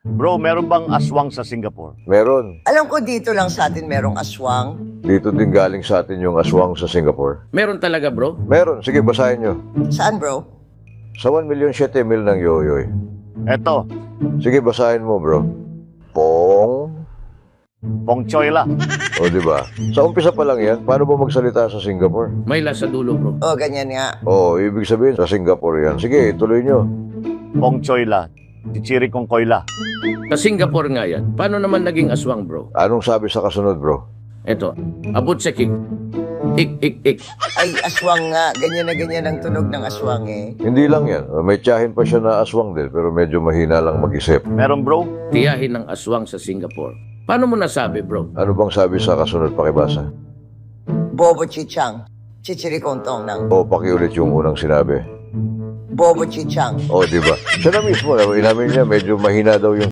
Bro, meron bang aswang sa Singapore? Meron. Alam ko dito lang sa atin merong aswang. Dito din galing sa atin yung aswang sa Singapore. Meron talaga, bro? Meron. Sige, basahin nyo. Saan, bro? Sa 1,700,000 ng yoyoy. Eto, Sige, basahin mo, bro. Pong. Pong Choy la. O, di ba? Sa umpisa pa lang yan, paano ba magsalita sa Singapore? May la sa dulo, bro. Oh, ganyan nga. O, ibig sabihin, sa Singapore yan. Sige, tuloy nyo. Pong Choy la. Chichiri kong koyla. Sa Singapore nga yan. Paano naman naging aswang, bro? Anong sabi sa kasunod, bro? Eto, abot sa kick. Ik, ik, ik. Ay, aswang nga. Ganyan na ganyan ang tunog ng aswang eh. Hindi lang yan. May tiyahin pa siya na aswang din, pero medyo mahina lang mag-isip. Meron bro? Tiyahin ng aswang sa Singapore. Paano mo nasabi, bro? Ano bang sabi sa kasunod, pakibasa? Bobo Chichang. Chichirikontong ng O, pakiulit yung unang sinabi. Bobo Chichang. O, di ba? Siya na mismo, inamin niya, medyo mahina daw yung